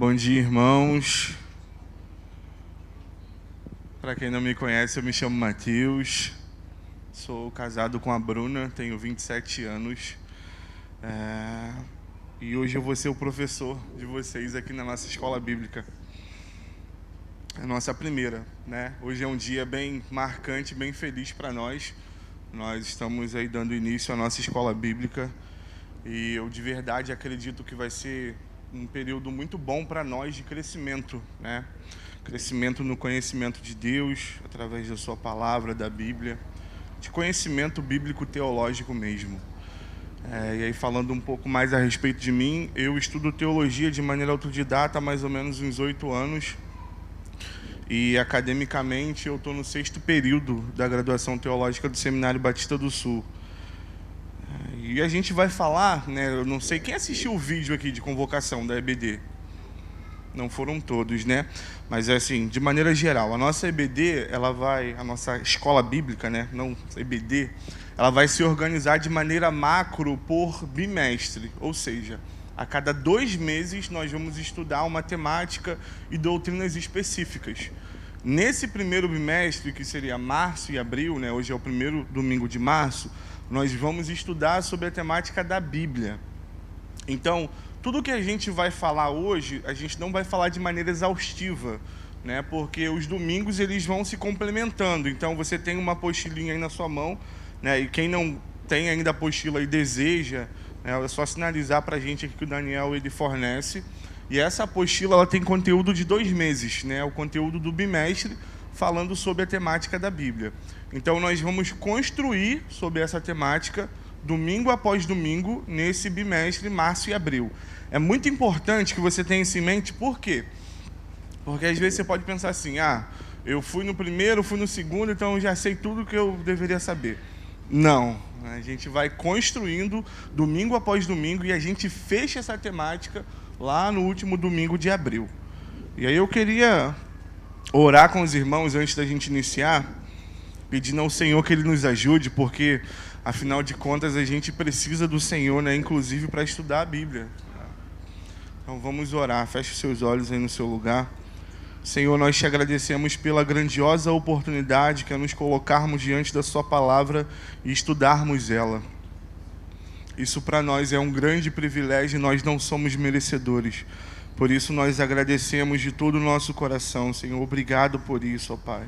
Bom dia, irmãos. Para quem não me conhece, eu me chamo Matheus. Sou casado com a Bruna, tenho 27 anos. E hoje eu vou ser o professor de vocês aqui na nossa escola bíblica. É a nossa primeira, né? Hoje é um dia bem marcante, bem feliz para nós. Nós estamos aí dando início à nossa escola bíblica. E eu de verdade acredito que vai ser um período muito bom para nós de crescimento, né? Crescimento no conhecimento de Deus, através da sua palavra, da Bíblia, de conhecimento bíblico teológico mesmo. E aí falando um pouco mais a respeito de mim, eu estudo teologia de maneira autodidata há mais ou menos uns 8 anos. E academicamente eu estou no 6º período da graduação teológica do Seminário Batista do Sul. E a gente vai falar, né, eu não sei quem assistiu o vídeo aqui de convocação da EBD. Não foram todos, né? Mas assim, de maneira geral, a nossa EBD, a nossa escola bíblica, né, não EBD, ela vai se organizar de maneira macro por bimestre, ou seja, a cada 2 meses nós vamos estudar uma temática e doutrinas específicas. Nesse primeiro bimestre, que seria março e abril, né, hoje é o primeiro domingo de março, nós vamos estudar sobre a temática da Bíblia. Então, tudo que a gente vai falar hoje, a gente não vai falar de maneira exaustiva, né? Porque os domingos eles vão se complementando. Então, você tem uma apostilinha aí na sua mão, né? E quem não tem ainda a apostila e deseja, né, é só sinalizar para a gente aqui que o Daniel ele fornece. E essa apostila ela tem conteúdo de 2 meses, né? O conteúdo do bimestre, falando sobre a temática da Bíblia. Então, nós vamos construir sobre essa temática, domingo após domingo, nesse bimestre, março e abril. É muito importante que você tenha isso em mente, por quê? Porque às vezes você pode pensar assim, eu fui no primeiro, fui no segundo, então eu já sei tudo que eu deveria saber. Não, a gente vai construindo domingo após domingo e a gente fecha essa temática lá no último domingo de abril. E aí eu queria orar com os irmãos antes da gente iniciar, pedindo ao Senhor que Ele nos ajude, porque, afinal de contas, a gente precisa do Senhor, né? Inclusive para estudar a Bíblia. Então vamos orar, feche seus olhos aí no seu lugar. Senhor, nós te agradecemos pela grandiosa oportunidade que é nos colocarmos diante da sua palavra e estudarmos ela. Isso para nós é um grande privilégio e nós não somos merecedores. Por isso nós agradecemos de todo o nosso coração, Senhor. Obrigado por isso, ó Pai.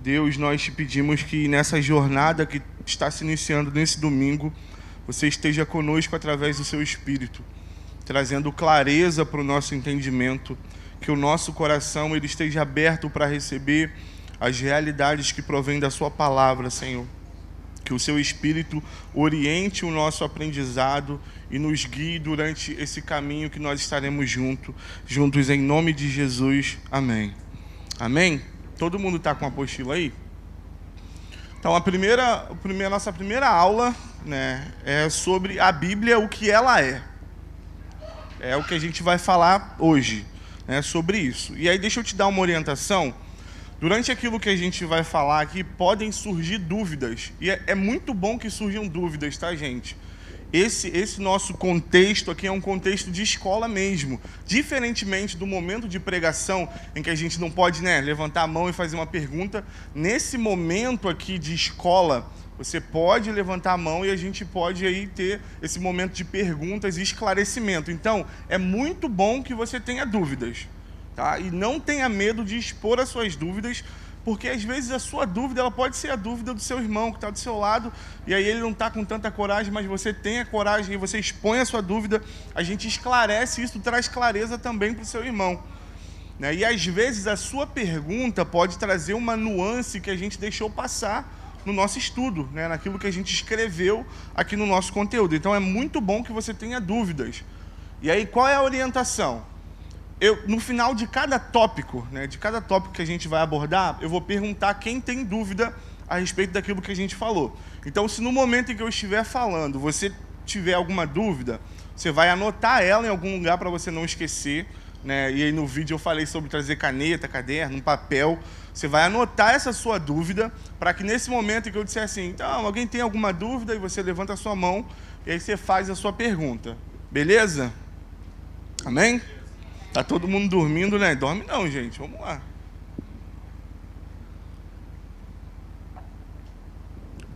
Deus, nós te pedimos que nessa jornada que está se iniciando nesse domingo, você esteja conosco através do seu Espírito, trazendo clareza para o nosso entendimento, que o nosso coração ele esteja aberto para receber as realidades que provêm da sua palavra, Senhor. Que o seu Espírito oriente o nosso aprendizado e nos guie durante esse caminho que nós estaremos juntos em nome de Jesus. Amém. Amém? Todo mundo está com a apostila aí? Então, nossa primeira aula, né, é sobre a Bíblia, o que ela é. É o que a gente vai falar hoje, né, sobre isso. E aí, deixa eu te dar uma orientação. Durante aquilo que a gente vai falar aqui, podem surgir dúvidas. E é muito bom que surjam dúvidas, tá, gente? Esse nosso contexto aqui é um contexto de escola mesmo. Diferentemente do momento de pregação, em que a gente não pode, né, levantar a mão e fazer uma pergunta, nesse momento aqui de escola, você pode levantar a mão e a gente pode aí ter esse momento de perguntas e esclarecimento. Então, é muito bom que você tenha dúvidas, tá? E não tenha medo de expor as suas dúvidas, porque às vezes a sua dúvida ela pode ser a dúvida do seu irmão que está do seu lado, e aí ele não está com tanta coragem, mas você tem a coragem e você expõe a sua dúvida, a gente esclarece isso, traz clareza também para o seu irmão, né? E às vezes a sua pergunta pode trazer uma nuance que a gente deixou passar no nosso estudo, né? Naquilo que a gente escreveu aqui no nosso conteúdo. Então é muito bom que você tenha dúvidas. E aí qual é a orientação? No final de cada tópico, né, de cada tópico que a gente vai abordar, eu vou perguntar quem tem dúvida a respeito daquilo que a gente falou. Então, se no momento em que eu estiver falando, você tiver alguma dúvida, você vai anotar ela em algum lugar para você não esquecer, né? E aí no vídeo eu falei sobre trazer caneta, caderno, um papel. Você vai anotar essa sua dúvida para que nesse momento em que eu disser assim, então, alguém tem alguma dúvida? E você levanta a sua mão e aí você faz a sua pergunta. Beleza? Amém? Tá todo mundo dormindo, né? Dorme não, gente. Vamos lá.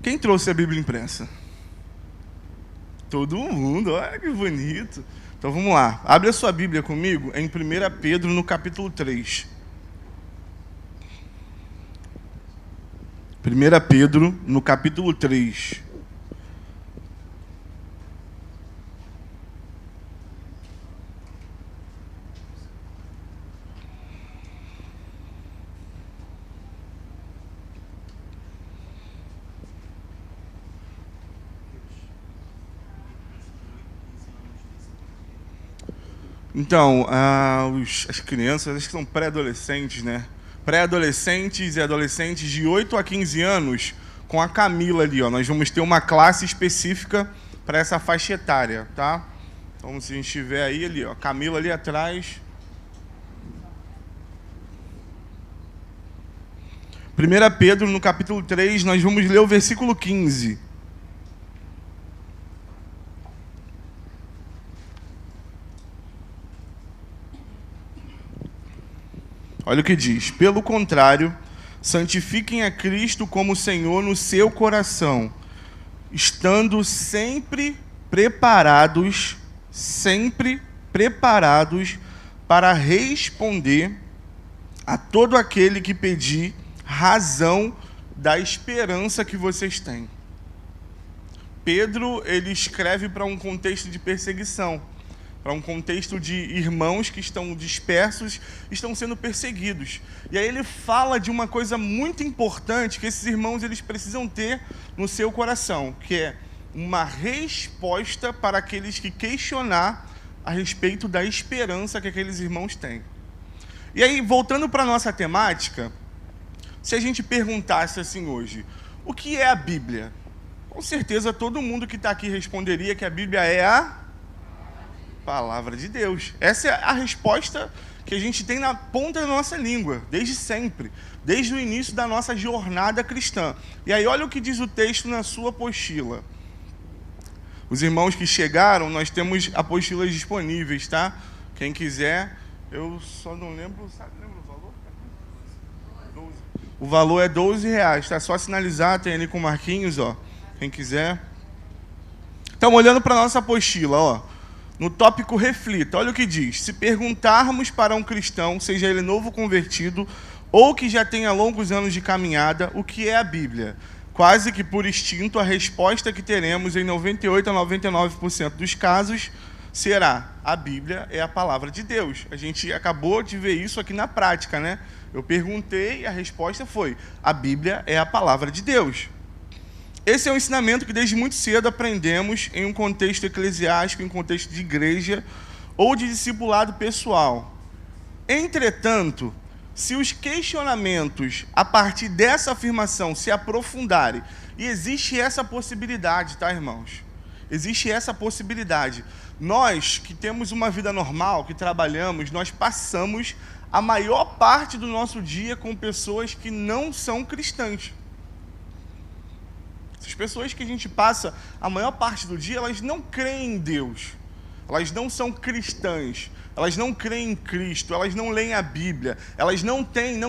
Quem trouxe a Bíblia impressa? Todo mundo, olha que bonito. Então vamos lá. Abre a sua Bíblia comigo em 1 Pedro, no capítulo 3. 1 Pedro, no capítulo 3. Então, as crianças, acho que são pré-adolescentes, né? Pré-adolescentes e adolescentes de 8 a 15 anos, com a Camila ali, ó. Nós vamos ter uma classe específica para essa faixa etária, tá? Então, se a gente estiver aí, ali, ó, Camila ali atrás. 1 Pedro, no capítulo 3, nós vamos ler o versículo 15. Olha o que diz. Pelo contrário, santifiquem a Cristo como Senhor no seu coração, estando sempre preparados para responder a todo aquele que pedir razão da esperança que vocês têm. Pedro, ele escreve para um contexto de perseguição, para um contexto de irmãos que estão dispersos, estão sendo perseguidos. E aí ele fala de uma coisa muito importante que esses irmãos eles precisam ter no seu coração, que é uma resposta para aqueles que questionar a respeito da esperança que aqueles irmãos têm. E aí, voltando para a nossa temática, se a gente perguntasse assim hoje, o que é a Bíblia? Com certeza todo mundo que está aqui responderia que a Bíblia é a Palavra de Deus. Essa é a resposta que a gente tem na ponta da nossa língua, desde sempre, desde o início da nossa jornada cristã. E aí olha o que diz o texto na sua apostila. Os irmãos que chegaram, nós temos apostilas disponíveis, tá? Quem quiser, eu só não lembro, lembra o valor? 12. O valor é R$12, tá? Só sinalizar, tem ali com marquinhos, ó. Quem quiser. Então, olhando para a nossa apostila, ó. No tópico reflita, olha o que diz. Se perguntarmos para um cristão, seja ele novo convertido ou que já tenha longos anos de caminhada, o que é a Bíblia? Quase que por instinto, a resposta que teremos em 98 a 99% dos casos será: a Bíblia é a palavra de Deus. A gente acabou de ver isso aqui na prática, né? Eu perguntei e a resposta foi: a Bíblia é a palavra de Deus. Esse é um ensinamento que desde muito cedo aprendemos em um contexto eclesiástico, em um contexto de igreja ou de discipulado pessoal. Entretanto, se os questionamentos a partir dessa afirmação se aprofundarem, e existe essa possibilidade, tá, irmãos? Existe essa possibilidade. Nós que temos uma vida normal, que trabalhamos, nós passamos a maior parte do nosso dia com pessoas que não são cristãs. As pessoas que a gente passa a maior parte do dia, elas não creem em Deus. Elas não são cristãs. Elas não creem em Cristo. Elas não leem a Bíblia. Elas não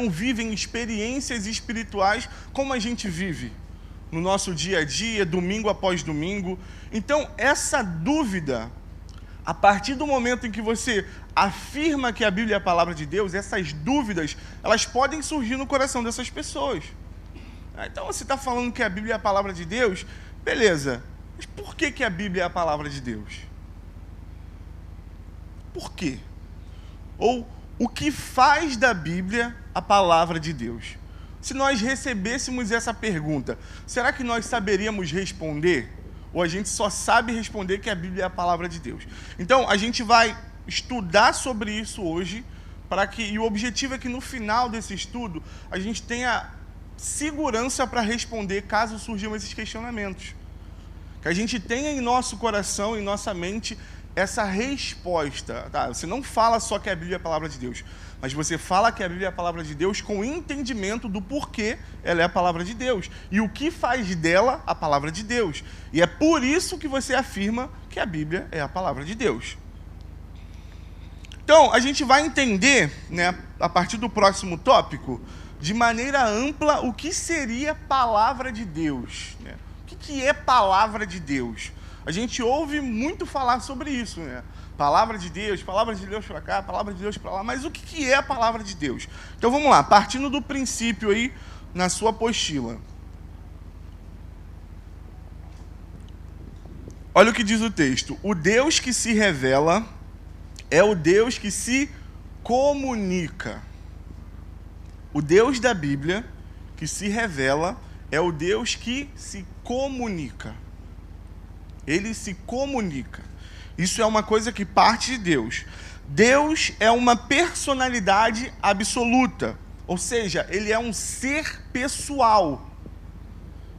vivem experiências espirituais como a gente vive no nosso dia a dia, domingo após domingo. Então, essa dúvida, a partir do momento em que você afirma que a Bíblia é a palavra de Deus, essas dúvidas, elas podem surgir no coração dessas pessoas. Então, você está falando que a Bíblia é a palavra de Deus? Beleza. Mas por que a Bíblia é a palavra de Deus? Por quê? Ou o que faz da Bíblia a palavra de Deus? Se nós recebêssemos essa pergunta, será que nós saberíamos responder? Ou a gente só sabe responder que a Bíblia é a palavra de Deus? Então, a gente vai estudar sobre isso hoje, e o objetivo é que no final desse estudo, a gente tenha segurança para responder caso surjam esses questionamentos. Que a gente tenha em nosso coração, em nossa mente, essa resposta. Tá? Você não fala só que a Bíblia é a palavra de Deus, mas você fala que a Bíblia é a palavra de Deus com entendimento do porquê ela é a palavra de Deus e o que faz dela a palavra de Deus. E é por isso que você afirma que a Bíblia é a palavra de Deus. Então, a gente vai entender, né, a partir do próximo tópico, de maneira ampla, o que seria palavra de Deus, né? O que é palavra de Deus? A gente ouve muito falar sobre isso, né? Palavra de Deus para cá, palavra de Deus para lá, mas o que é a palavra de Deus? Então vamos lá, partindo do princípio aí na sua apostila. Olha o que diz o texto: o Deus que se revela é o Deus que se comunica. O Deus da Bíblia que se revela é o Deus que se comunica. Ele se comunica. Isso é uma coisa que parte de Deus. Deus é uma personalidade absoluta, ou seja, ele é um ser pessoal.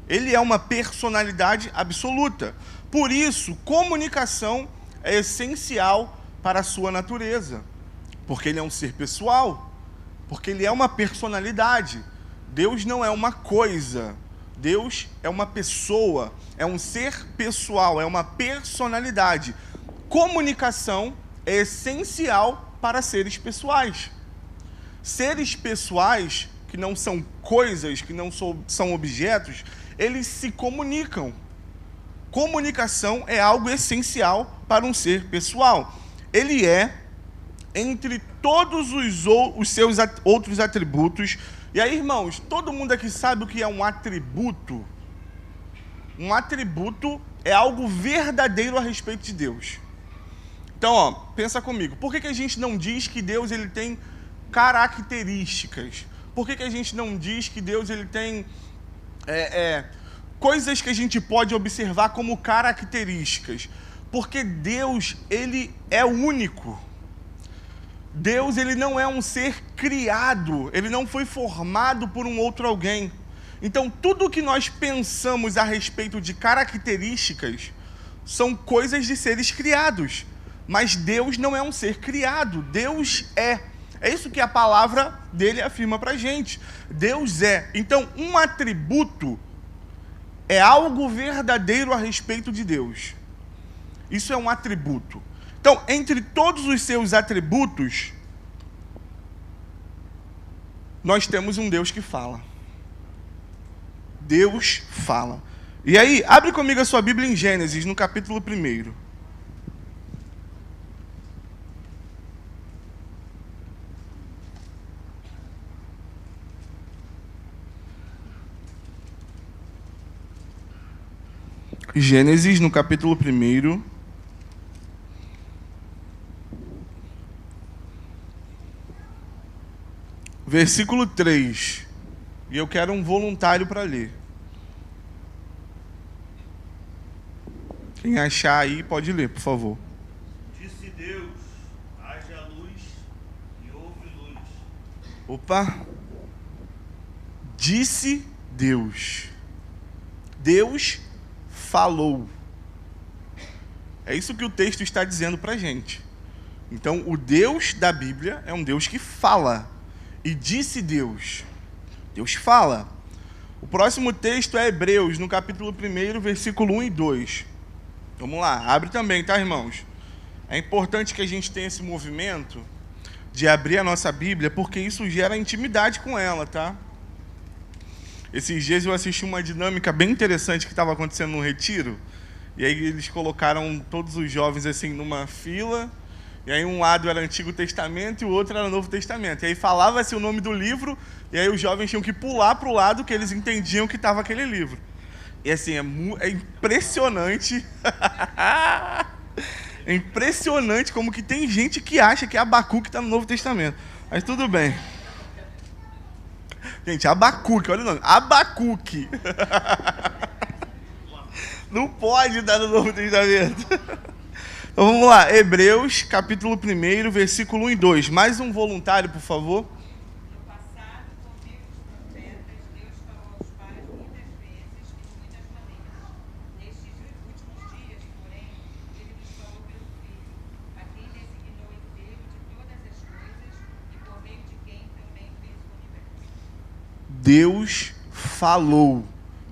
Ele é uma personalidade absoluta. Por isso, comunicação é essencial para a sua natureza, porque ele é um ser pessoal, porque ele é uma personalidade. Deus não é uma coisa, Deus é uma pessoa, é um ser pessoal, é uma personalidade. Comunicação é essencial para seres pessoais. Seres pessoais, que não são coisas, que não são objetos, eles se comunicam. Comunicação é algo essencial para um ser pessoal. Ele é, entre todos os seus outros atributos. E aí, irmãos, todo mundo aqui sabe o que é um atributo? Um atributo é algo verdadeiro a respeito de Deus. Então, ó, pensa comigo. Por que a gente não diz que Deus ele tem características? Por que a gente não diz que Deus ele tem coisas que a gente pode observar como características? Porque Deus, ele é único. Deus, ele não é um ser criado, ele não foi formado por um outro alguém. Então, tudo que nós pensamos a respeito de características são coisas de seres criados. Mas Deus não é um ser criado, Deus é. É isso que a palavra dele afirma para a gente. Deus é. Então, um atributo é algo verdadeiro a respeito de Deus. Isso é um atributo. Então, entre todos os seus atributos, nós temos um Deus que fala. Deus fala. E aí, abre comigo a sua Bíblia em Gênesis, no capítulo 1. Gênesis, no capítulo 1. Versículo 3. E eu quero um voluntário para ler. Quem achar aí, pode ler, por favor. Disse Deus, haja luz e houve luz. Opa! Disse Deus. Deus falou. É isso que o texto está dizendo para a gente. Então, o Deus da Bíblia é um Deus que fala. E disse Deus. Deus fala. O próximo texto é Hebreus, no capítulo 1, versículo 1 e 2. Vamos lá, abre também, tá, irmãos? É importante que a gente tenha esse movimento de abrir a nossa Bíblia, porque isso gera intimidade com ela, tá? Esses dias eu assisti uma dinâmica bem interessante que estava acontecendo no retiro, e aí eles colocaram todos os jovens assim numa fila, e aí um lado era Antigo Testamento e o outro era Novo Testamento. E aí falava-se o nome do livro, e aí os jovens tinham que pular para o lado que eles entendiam que estava aquele livro. E assim, é impressionante. É impressionante como que tem gente que acha que Abacuque está no Novo Testamento. Mas tudo bem. Gente, Abacuque, olha o nome. Abacuque. Não pode estar no Novo Testamento. Então vamos lá. Hebreus, capítulo 1, versículo 1 e 2. Mais um voluntário, por favor. No passado, por meio dos profetas, Deus falou aos pais muitas vezes e de muitas maneiras. Nestes últimos dias, porém, Ele nos falou pelo Filho, a quem designou herdeiro de todas as coisas e por meio de quem também fez o universo. Deus falou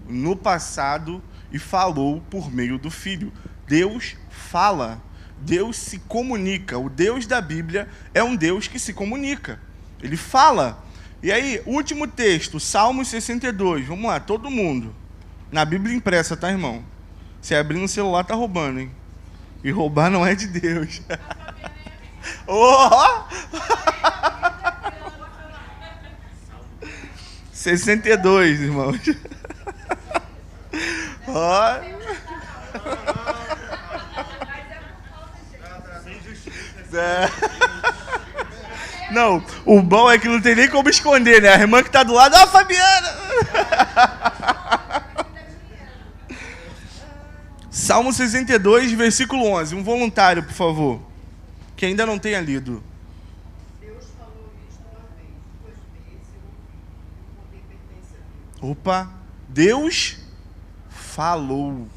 no passado e falou por meio do Filho. Deus fala. Deus se comunica. O Deus da Bíblia é um Deus que se comunica. Ele fala. E aí, último texto, Salmo 62. Vamos lá, todo mundo. Na Bíblia impressa, tá, irmão? Se abrir no celular, tá roubando, hein? E roubar não é de Deus. Oh! 62, irmãos. Ó. É. Não, o bom é que não tem nem como esconder, né? A irmã que tá do lado, ó, Fabiana! Salmo 62, versículo 11. Um voluntário, por favor, que ainda não tenha lido. Deus falou isto uma vez, depois veio esse ouvido, o poder pertence a Deus. Opa, Deus falou.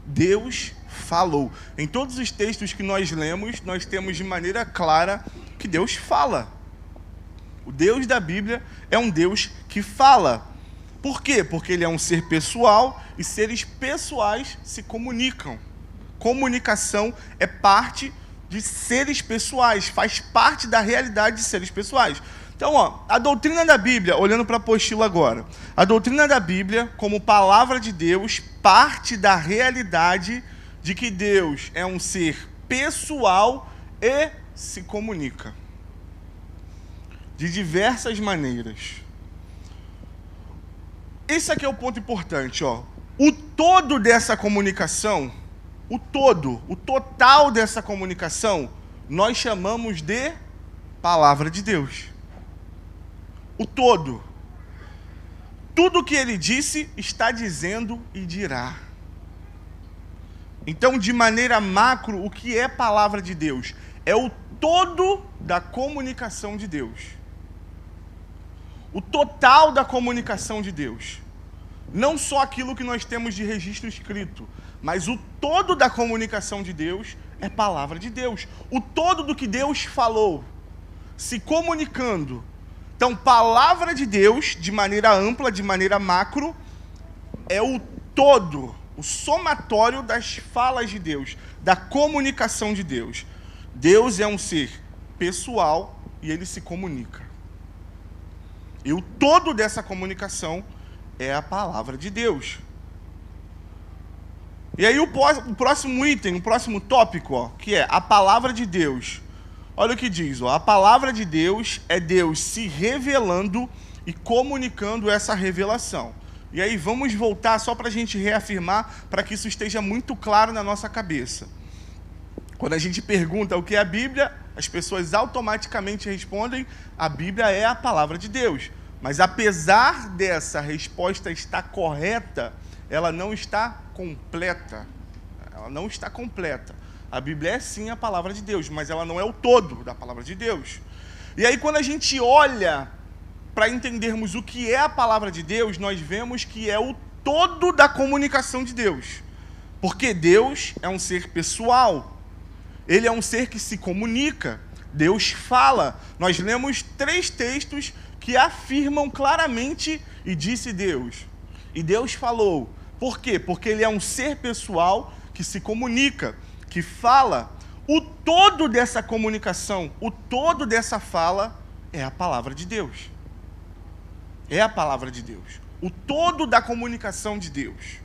Deus falou. Em todos os textos que nós lemos, nós temos de maneira clara que Deus fala. O Deus da Bíblia é um Deus que fala. Por quê? Porque ele é um ser pessoal e seres pessoais se comunicam. Comunicação é parte de seres pessoais, faz parte da realidade de seres pessoais. Então, ó, a doutrina da Bíblia, olhando para a apostila agora, a doutrina da Bíblia, como palavra de Deus, parte da realidade de que Deus é um ser pessoal e se comunica de diversas maneiras. Esse aqui é o ponto importante, ó. O todo dessa comunicação, o total dessa comunicação, nós chamamos de palavra de Deus. O todo. Tudo que ele disse, está dizendo e dirá. Então, de maneira macro, o que é palavra de Deus? É o todo da comunicação de Deus. O total da comunicação de Deus. Não só aquilo que nós temos de registro escrito, mas o todo da comunicação de Deus é palavra de Deus. O todo do que Deus falou, se comunicando. Então, palavra de Deus, de maneira ampla, de maneira macro, é o todo, o somatório das falas de Deus, da comunicação de Deus. Deus é um ser pessoal e ele se comunica. E o todo dessa comunicação é a palavra de Deus. E aí o próximo item, o próximo tópico, ó, que é a palavra de Deus. Olha o que diz, ó, a palavra de Deus é Deus se revelando e comunicando essa revelação. E aí vamos voltar só para a gente reafirmar, para que isso esteja muito claro na nossa cabeça. Quando a gente pergunta o que é a Bíblia, as pessoas automaticamente respondem: a Bíblia é a palavra de Deus. Mas apesar dessa resposta estar correta, ela não está completa. Ela não está completa. A Bíblia é sim a palavra de Deus, mas ela não é o todo da palavra de Deus. E aí quando a gente olha para entendermos o que é a palavra de Deus, nós vemos que é o todo da comunicação de Deus. Porque Deus é um ser pessoal. Ele é um ser que se comunica. Deus fala. Nós lemos 3 textos que afirmam claramente: e disse Deus. E Deus falou. Por quê? Porque ele é um ser pessoal que se comunica, que fala. O todo dessa comunicação, o todo dessa fala é a palavra de Deus. É a palavra de Deus. O todo da comunicação de Deus.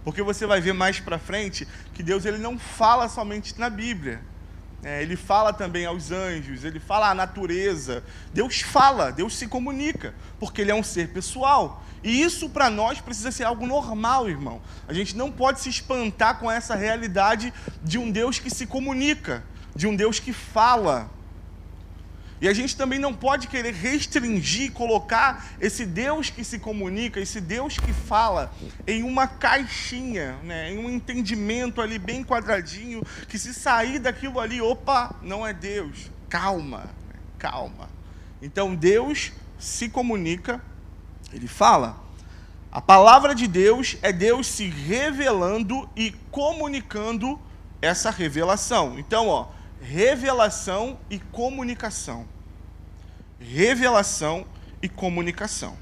Porque você vai ver mais para frente que Deus ele não fala somente na Bíblia. Ele fala também aos anjos, ele fala à natureza. Deus fala, Deus se comunica, porque ele é um ser pessoal. E isso para nós precisa ser algo normal, irmão. A gente não pode se espantar com essa realidade de um Deus que se comunica, de um Deus que fala. E a gente também não pode querer restringir, colocar esse Deus que se comunica, esse Deus que fala, em uma caixinha, né? Em um entendimento ali bem quadradinho, que se sair daquilo ali, opa, não é Deus. Calma, calma. Então Deus se comunica, ele fala. A palavra de Deus é Deus se revelando e comunicando essa revelação. Então, ó, revelação e comunicação. Revelação e comunicação.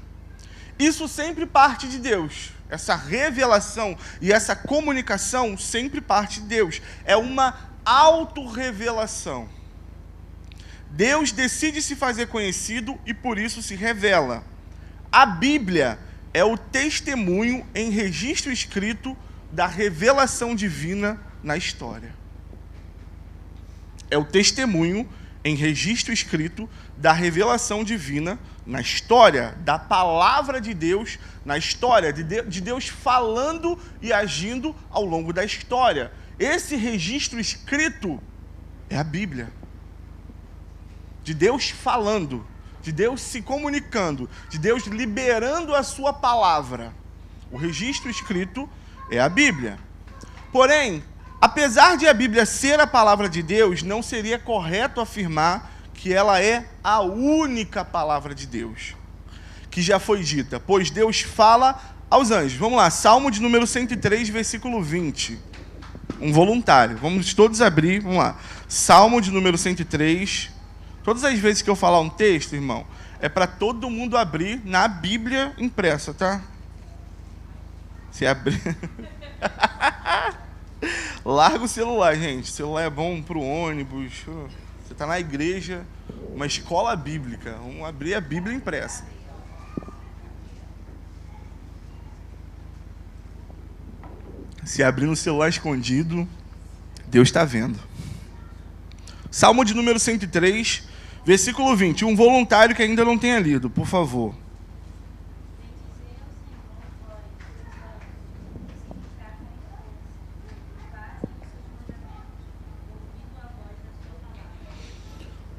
Isso sempre parte de Deus. Essa revelação e essa comunicação sempre parte de Deus. É uma autorrevelação. Deus decide se fazer conhecido e por isso se revela. A Bíblia é o testemunho em registro escrito da revelação divina na história. É o testemunho em registro escrito da revelação divina na história, da palavra de Deus na história, de Deus falando e agindo ao longo da história. Esse registro escrito é a Bíblia. De Deus falando, de Deus se comunicando, de Deus liberando a sua palavra. O registro escrito é a Bíblia. Porém, apesar de a Bíblia ser a palavra de Deus, não seria correto afirmar que ela é a única palavra de Deus, que já foi dita, pois Deus fala aos anjos. Vamos lá, Salmo de número 103, versículo 20. Um voluntário, vamos todos abrir, vamos lá. Salmo de número 103. Todas as vezes que eu falar um texto, irmão, é para todo mundo abrir na Bíblia impressa, tá? Se abrir... Larga o celular, gente. O celular é bom para o ônibus. Você está na igreja, uma escola bíblica. Vamos abrir a Bíblia impressa. Se abrir no celular escondido, Deus está vendo. Salmo de número 103, versículo 20. Um voluntário que ainda não tenha lido, por favor.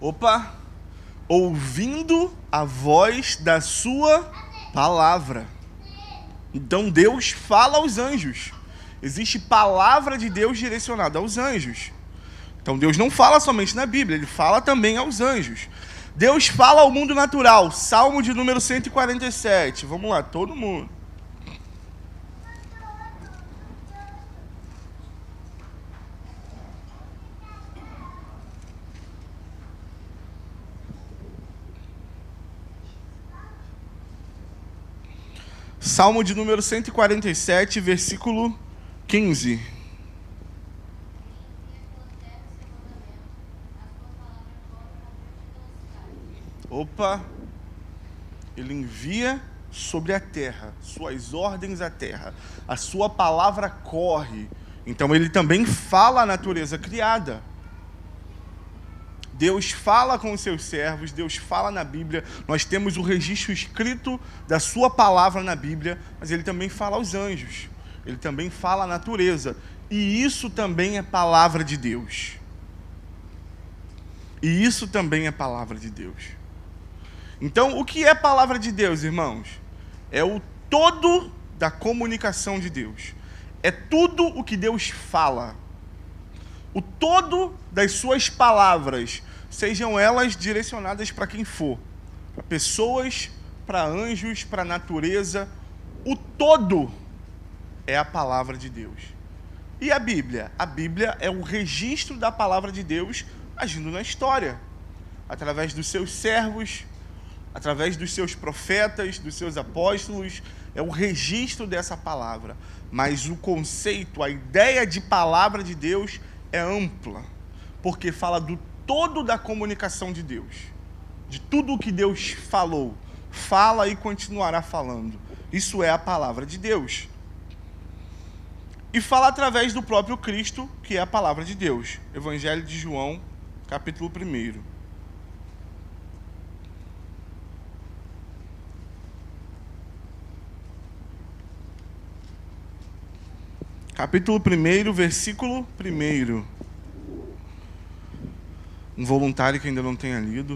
Opa! Ouvindo a voz da sua palavra. Então Deus fala aos anjos. Existe palavra de Deus direcionada aos anjos. Então Deus não fala somente na Bíblia, Ele fala também aos anjos. Deus fala ao mundo natural. Salmo de número 147. Vamos lá, todo mundo. Salmo de número 147, versículo 15. Opa! Ele envia sobre a terra, suas ordens à terra. A sua palavra corre. Então ele também fala à natureza criada. Deus fala com os seus servos, Deus fala na Bíblia. Nós temos o registro escrito da sua palavra na Bíblia, mas ele também fala aos anjos. Ele também fala à natureza. E isso também é palavra de Deus. E isso também é palavra de Deus. Então, o que é palavra de Deus, irmãos? É o todo da comunicação de Deus. É tudo o que Deus fala. O todo das suas palavras, sejam elas direcionadas para quem for, para pessoas, para anjos, para a natureza, o todo é a palavra de Deus. E a Bíblia? A Bíblia é o registro da palavra de Deus agindo na história, através dos seus servos, através dos seus profetas, dos seus apóstolos, é o registro dessa palavra. Mas o conceito, a ideia de palavra de Deus é ampla, porque fala do todo da comunicação de Deus, de tudo o que Deus falou, fala e continuará falando. Isso é a palavra de Deus. E fala através do próprio Cristo, que é a palavra de Deus. Evangelho de João, capítulo 1. Capítulo 1, versículo 1. Um voluntário que ainda não tenha lido.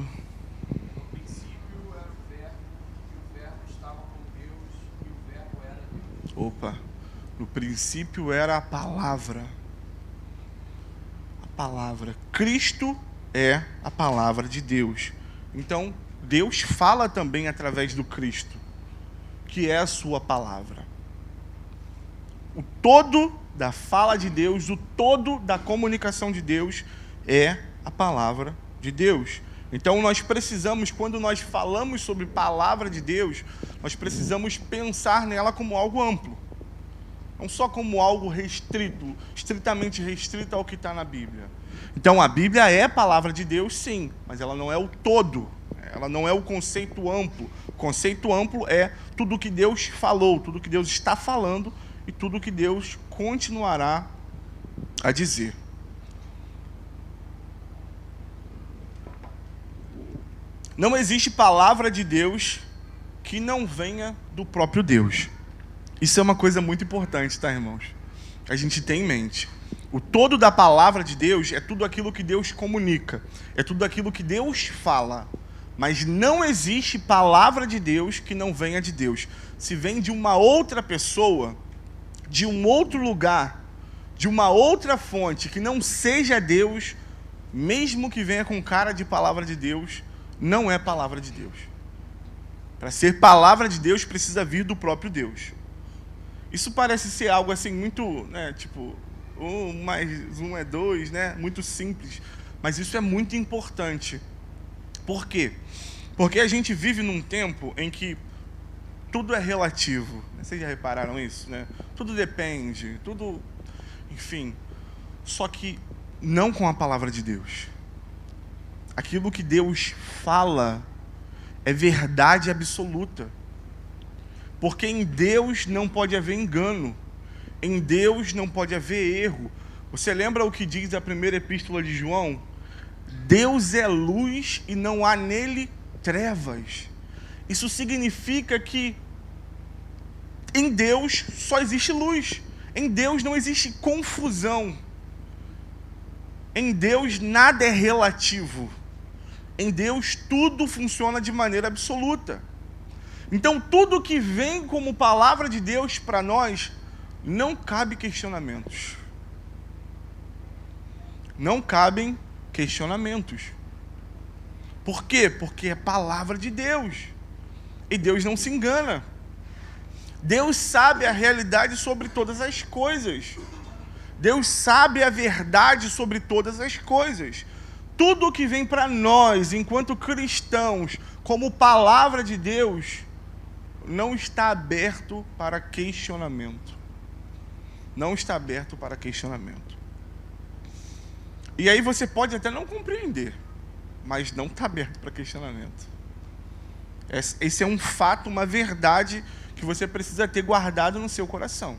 No princípio era o Verbo, e o Verbo estava com Deus, e o Verbo era Deus. Opa! No princípio era a palavra. A palavra. Cristo é a palavra de Deus. Então, Deus fala também através do Cristo, que é a sua palavra. O todo da fala de Deus, o todo da comunicação de Deus é a palavra de Deus. Então nós precisamos, quando nós falamos sobre palavra de Deus, nós precisamos pensar nela como algo amplo. Não só como algo restrito, estritamente restrito ao que está na Bíblia. Então, a Bíblia é a palavra de Deus, sim, mas ela não é o todo. Ela não é o conceito amplo. O conceito amplo é tudo o que Deus falou, tudo o que Deus está falando e tudo o que Deus continuará a dizer. Não existe palavra de Deus que não venha do próprio Deus. Isso é uma coisa muito importante, tá, irmãos? A gente tem em mente. O todo da palavra de Deus é tudo aquilo que Deus comunica, é tudo aquilo que Deus fala. Mas não existe palavra de Deus que não venha de Deus. Se vem de uma outra pessoa, de um outro lugar, de uma outra fonte que não seja Deus, mesmo que venha com cara de palavra de Deus, não é palavra de Deus. Para ser palavra de Deus, precisa vir do próprio Deus. Isso parece ser algo assim muito, né, tipo, 1 mais 1 é 2, né, muito simples. Mas isso é muito importante. Por quê? Porque a gente vive num tempo em que tudo é relativo. Vocês já repararam isso, né? Tudo depende, tudo... Enfim. Só que não com a palavra de Deus. Aquilo que Deus fala é verdade absoluta. Porque em Deus não pode haver engano. Em Deus não pode haver erro. Você lembra o que diz a primeira epístola de João? Deus é luz e não há nele trevas. Isso significa que em Deus só existe luz. Em Deus não existe confusão. Em Deus nada é relativo. Em Deus tudo funciona de maneira absoluta. Então tudo que vem como palavra de Deus para nós não cabe questionamentos. Não cabem questionamentos. Por quê? Porque é palavra de Deus. E Deus não se engana. Deus sabe a realidade sobre todas as coisas. Deus sabe a verdade sobre todas as coisas. Tudo o que vem para nós, enquanto cristãos, como palavra de Deus, não está aberto para questionamento. Não está aberto para questionamento. E aí você pode até não compreender, mas não está aberto para questionamento. Esse é um fato, uma verdade que você precisa ter guardado no seu coração.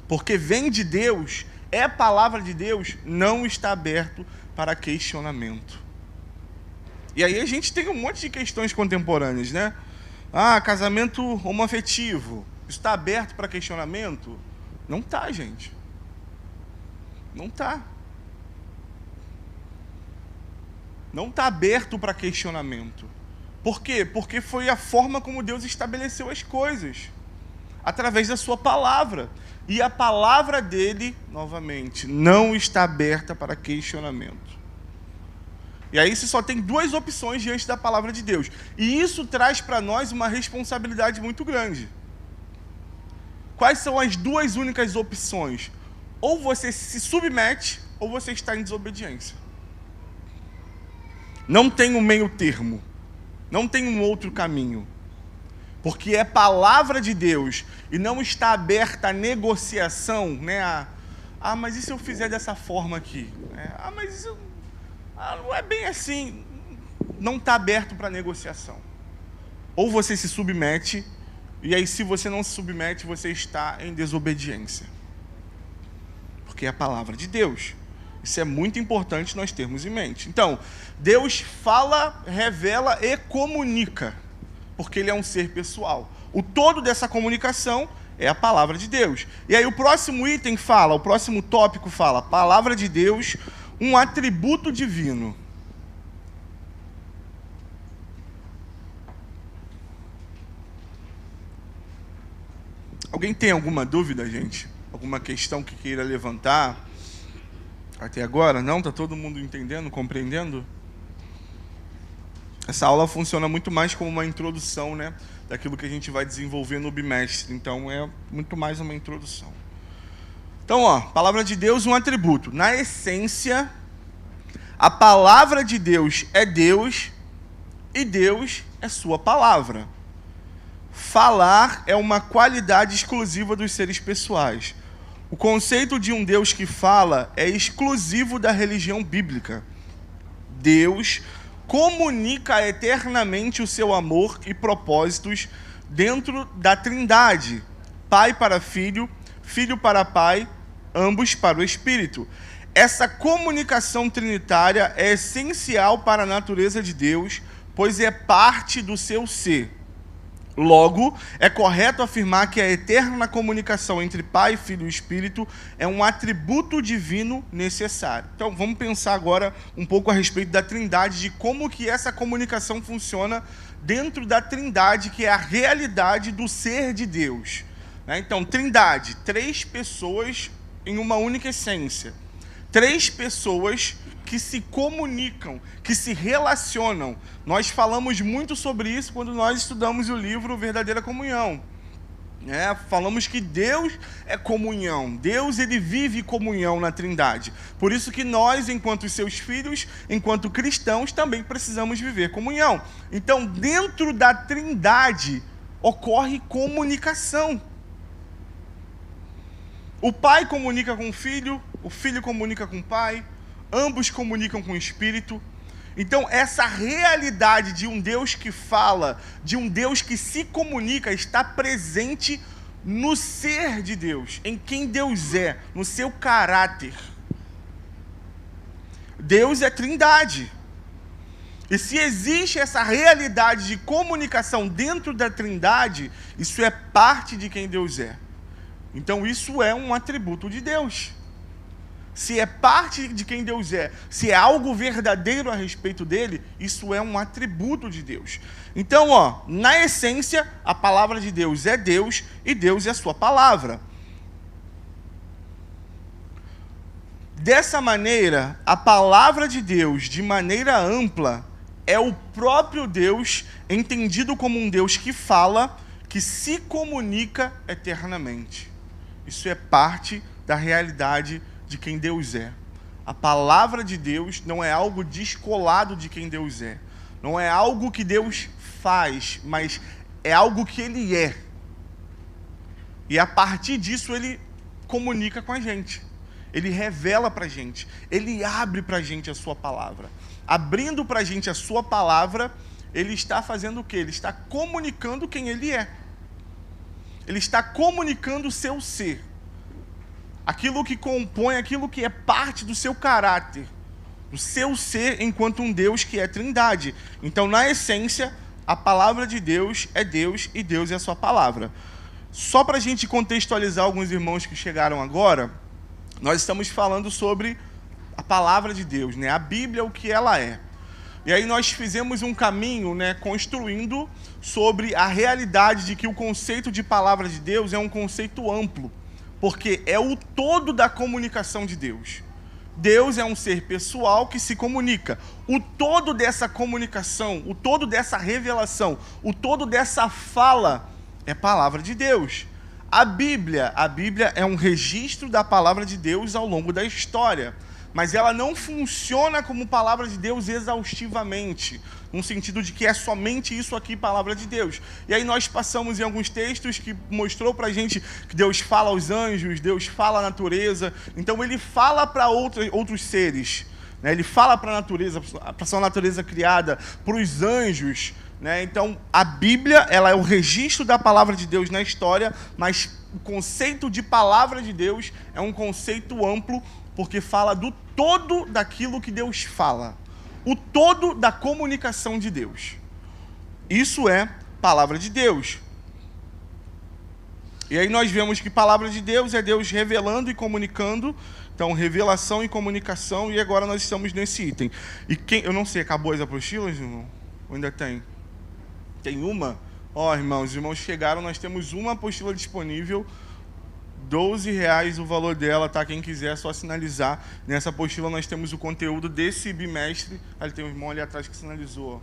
Porque vem de Deus, é palavra de Deus, não está aberto para questionamento. E aí a gente tem um monte de questões contemporâneas, né? Casamento homoafetivo, está aberto para questionamento? Não está, gente. Não está. Não está aberto para questionamento. Por quê? Porque foi a forma como Deus estabeleceu as coisas. Através da sua palavra. E a palavra dele, novamente, não está aberta para questionamento. E aí você só tem duas opções diante da palavra de Deus. E isso traz para nós uma responsabilidade muito grande. Quais são as duas únicas opções? Ou você se submete, ou você está em desobediência. Não tem um meio termo. Não tem um outro caminho. Porque é palavra de Deus e não está aberta a negociação, né? Mas e se eu fizer dessa forma aqui? Mas isso não é bem assim. Não está aberto para negociação. Ou você se submete, e aí se você não se submete, você está em desobediência. Porque é a palavra de Deus. Isso é muito importante nós termos em mente. Então, Deus fala, revela e comunica, porque Ele é um ser pessoal. O todo dessa comunicação é a palavra de Deus. E aí o próximo item fala, o próximo tópico fala, palavra de Deus, um atributo divino. Alguém tem alguma dúvida, gente? Alguma questão que queira levantar? Até agora, não? Está todo mundo entendendo, compreendendo? Essa aula funciona muito mais como uma introdução, né, daquilo que a gente vai desenvolver no bimestre. Então, é muito mais uma introdução. Então, palavra de Deus, um atributo. Na essência, a palavra de Deus é Deus e Deus é sua palavra. Falar é uma qualidade exclusiva dos seres pessoais. O conceito de um Deus que fala é exclusivo da religião bíblica. Deus comunica eternamente o seu amor e propósitos dentro da Trindade, Pai para Filho, Filho para Pai, ambos para o Espírito. Essa comunicação trinitária é essencial para a natureza de Deus, pois é parte do seu ser. Logo, é correto afirmar que a eterna comunicação entre Pai, Filho e Espírito é um atributo divino necessário. Então, vamos pensar agora um pouco a respeito da Trindade, de como que essa comunicação funciona dentro da Trindade, que é a realidade do ser de Deus. Então, Trindade, 3 pessoas em uma única essência. 3 pessoas que se comunicam, que se relacionam. Nós falamos muito sobre isso quando nós estudamos o livro Verdadeira Comunhão. Falamos que Deus é comunhão. Deus, ele vive comunhão na Trindade. Por isso que nós, enquanto seus filhos, enquanto cristãos, também precisamos viver comunhão. Então, dentro da Trindade, ocorre comunicação. O Pai comunica com o Filho comunica com o Pai, ambos comunicam com o Espírito. Então, essa realidade de um Deus que fala, de um Deus que se comunica, está presente no ser de Deus, em quem Deus é, no seu caráter. Deus é Trindade. E se existe essa realidade de comunicação dentro da Trindade, isso é parte de quem Deus é. Então, isso é um atributo de Deus. Se é parte de quem Deus é, se é algo verdadeiro a respeito dele, isso é um atributo de Deus. Então, na essência, a palavra de Deus é Deus e Deus é a sua palavra. Dessa maneira, a palavra de Deus, de maneira ampla, é o próprio Deus entendido como um Deus que fala, que se comunica eternamente. Isso é parte da realidade de quem Deus é. A palavra de Deus não é algo descolado de quem Deus é. Não é algo que Deus faz, mas é algo que Ele é. E a partir disso Ele comunica com a gente. Ele revela para a gente. Ele abre para a gente a sua palavra. Abrindo para a gente a sua palavra, Ele está fazendo o quê? Ele está comunicando quem Ele é. Ele está comunicando o seu ser. Aquilo que compõe, aquilo que é parte do seu caráter, do seu ser enquanto um Deus que é Trindade. Então, na essência, a palavra de Deus é Deus e Deus é a sua palavra. Só para a gente contextualizar alguns irmãos que chegaram agora, nós estamos falando sobre a palavra de Deus, a Bíblia, o que ela é. E aí nós fizemos um caminho, construindo sobre a realidade de que o conceito de palavra de Deus é um conceito amplo, porque é o todo da comunicação de Deus. Deus é um ser pessoal que se comunica. O todo dessa comunicação, o todo dessa revelação, o todo dessa fala é palavra de Deus. A Bíblia é um registro da palavra de Deus ao longo da história, mas ela não funciona como palavra de Deus exaustivamente, no sentido de que é somente isso aqui, palavra de Deus. E aí nós passamos em alguns textos que mostrou pra gente que Deus fala aos anjos, Deus fala à natureza, então Ele fala para outros seres, Ele fala para a natureza, para a sua natureza criada, para os anjos, Então a Bíblia, ela é o registro da palavra de Deus na história, mas o conceito de palavra de Deus é um conceito amplo, porque fala do todo daquilo que Deus fala. O todo da comunicação de Deus. Isso é palavra de Deus. E aí nós vemos que palavra de Deus é Deus revelando e comunicando. Então, revelação e comunicação. E agora nós estamos nesse item. E eu não sei, acabou as apostilas, irmão? Ou ainda tem? Tem uma? Irmãos, os irmãos chegaram, nós temos uma apostila disponível. R$12 o valor dela, tá? Quem quiser é só sinalizar. Nessa apostila nós temos o conteúdo desse bimestre. Ali tem um irmão ali atrás que sinalizou.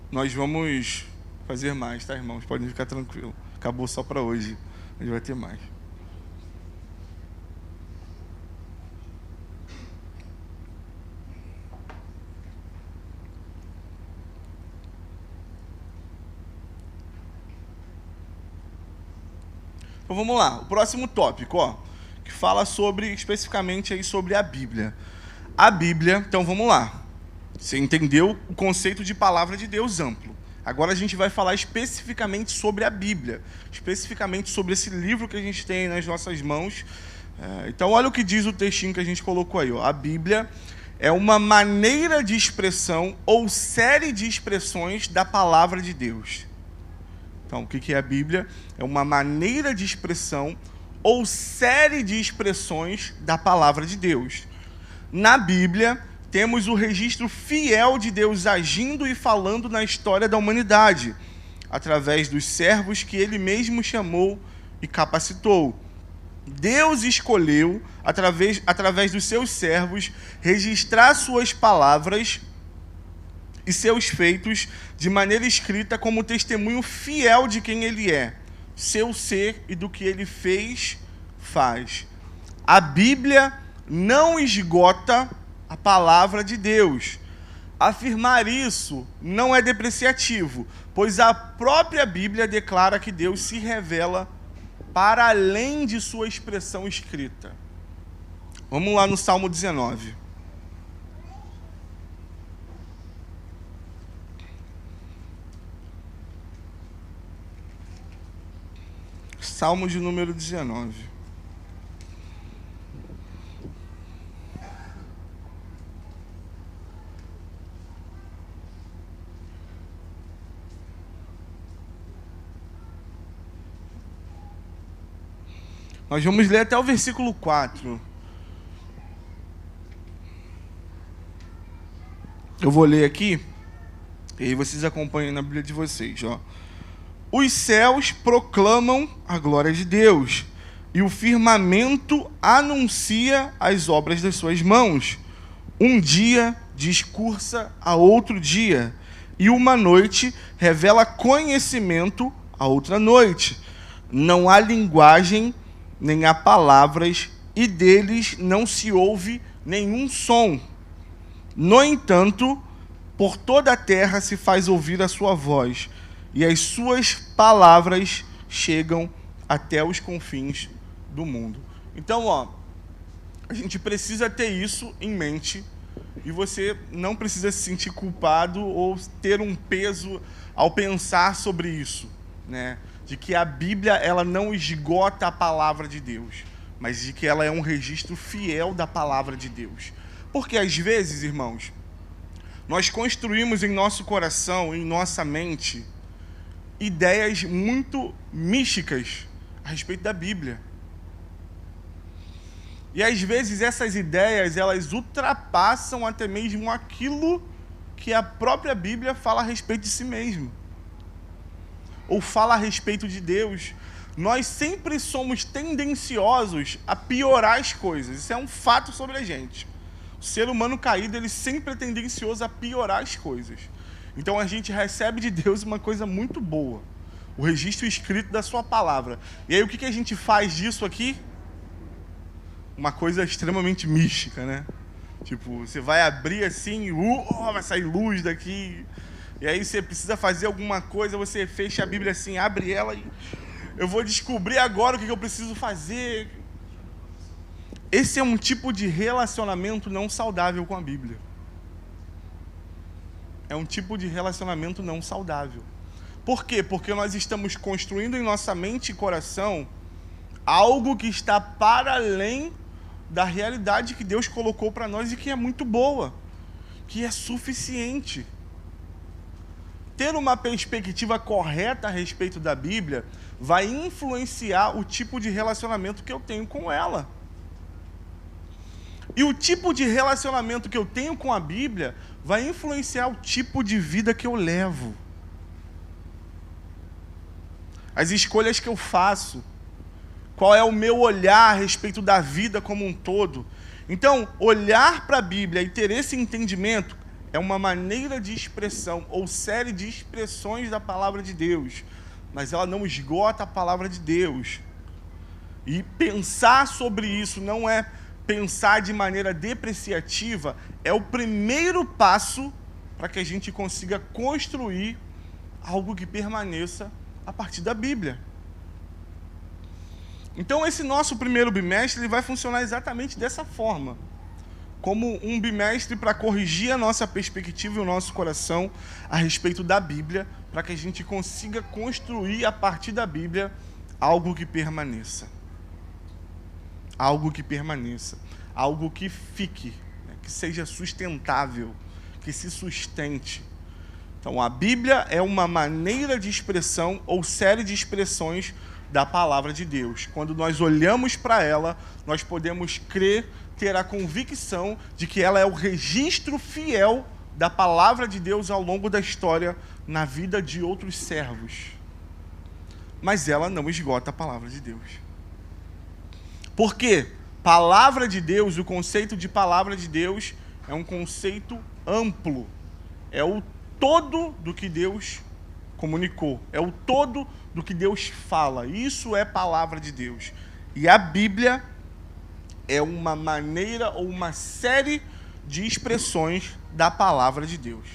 Nós vamos fazer mais, tá, irmãos? Podem ficar tranquilos. Acabou só para hoje. A gente vai ter mais. Então vamos lá, o próximo tópico, ó, que fala especificamente aí sobre a Bíblia. A Bíblia, então vamos lá. Você entendeu o conceito de palavra de Deus amplo. Agora a gente vai falar especificamente sobre a Bíblia, especificamente sobre esse livro que a gente tem nas nossas mãos. Então olha o que diz o textinho que a gente colocou aí, ó. A Bíblia é uma maneira de expressão ou série de expressões da palavra de Deus. Então, o que é a Bíblia? É uma maneira de expressão ou série de expressões da palavra de Deus. Na Bíblia, temos o registro fiel de Deus agindo e falando na história da humanidade, através dos servos que Ele mesmo chamou e capacitou. Deus escolheu, através dos seus servos, registrar suas palavras e seus feitos de maneira escrita como testemunho fiel de quem Ele é, seu ser e do que Ele faz. A Bíblia não esgota a palavra de Deus. Afirmar isso não é depreciativo, pois a própria Bíblia declara que Deus se revela para além de sua expressão escrita. Vamos lá no Salmo 19. Salmo de número 19. Nós vamos ler até o versículo 4. Eu vou ler aqui, e aí vocês acompanhem na Bíblia de vocês, ó. Os céus proclamam a glória de Deus, e o firmamento anuncia as obras das suas mãos. Um dia discursa a outro dia, e uma noite revela conhecimento a outra noite. Não há linguagem, nem há palavras, e deles não se ouve nenhum som. No entanto, por toda a terra se faz ouvir a sua voz, e as suas palavras chegam até os confins do mundo. Então, ó, a gente precisa ter isso em mente, e você não precisa se sentir culpado ou ter um peso ao pensar sobre isso, né? De que a Bíblia ela não esgota a palavra de Deus, mas de que ela é um registro fiel da palavra de Deus. Porque às vezes, irmãos, nós construímos em nosso coração, em nossa mente, ideias muito místicas a respeito da Bíblia. E às vezes essas ideias, elas ultrapassam até mesmo aquilo que a própria Bíblia fala a respeito de si mesmo. Ou fala a respeito de Deus. Nós sempre somos tendenciosos a piorar as coisas. Isso é um fato sobre a gente. O ser humano caído, ele sempre é tendencioso a piorar as coisas. Então a gente recebe de Deus uma coisa muito boa. O registro escrito da sua palavra. E aí o que a gente faz disso aqui? Uma coisa extremamente mística, né? Tipo, você vai abrir assim, vai sair luz daqui. E aí você precisa fazer alguma coisa, você fecha a Bíblia assim, abre ela e eu vou descobrir agora o que eu preciso fazer. Esse é um tipo de relacionamento não saudável com a Bíblia. É um tipo de relacionamento não saudável. Por quê? Porque nós estamos construindo em nossa mente e coração algo que está para além da realidade que Deus colocou para nós e que é muito boa, que é suficiente. Ter uma perspectiva correta a respeito da Bíblia vai influenciar o tipo de relacionamento que eu tenho com ela. E o tipo de relacionamento que eu tenho com a Bíblia vai influenciar o tipo de vida que eu levo. As escolhas que eu faço. Qual é o meu olhar a respeito da vida como um todo. Então, olhar para a Bíblia e ter esse entendimento é uma maneira de expressão ou série de expressões da palavra de Deus. Mas ela não esgota a palavra de Deus. E pensar sobre isso não é pensar de maneira depreciativa, é o primeiro passo para que a gente consiga construir algo que permaneça a partir da Bíblia. Então, esse nosso primeiro bimestre ele vai funcionar exatamente dessa forma, como um bimestre para corrigir a nossa perspectiva e o nosso coração a respeito da Bíblia, para que a gente consiga construir a partir da Bíblia algo que permaneça. Algo que permaneça, algo que fique, né, que seja sustentável, que se sustente. Então, a Bíblia é uma maneira de expressão ou série de expressões da palavra de Deus. Quando nós olhamos para ela, nós podemos crer, ter a convicção de que ela é o registro fiel da palavra de Deus ao longo da história na vida de outros servos. Mas ela não esgota a palavra de Deus. Por quê? Palavra de Deus, o conceito de palavra de Deus é um conceito amplo. É o todo do que Deus comunicou. É o todo do que Deus fala. Isso é palavra de Deus. E a Bíblia é uma maneira ou uma série de expressões da palavra de Deus.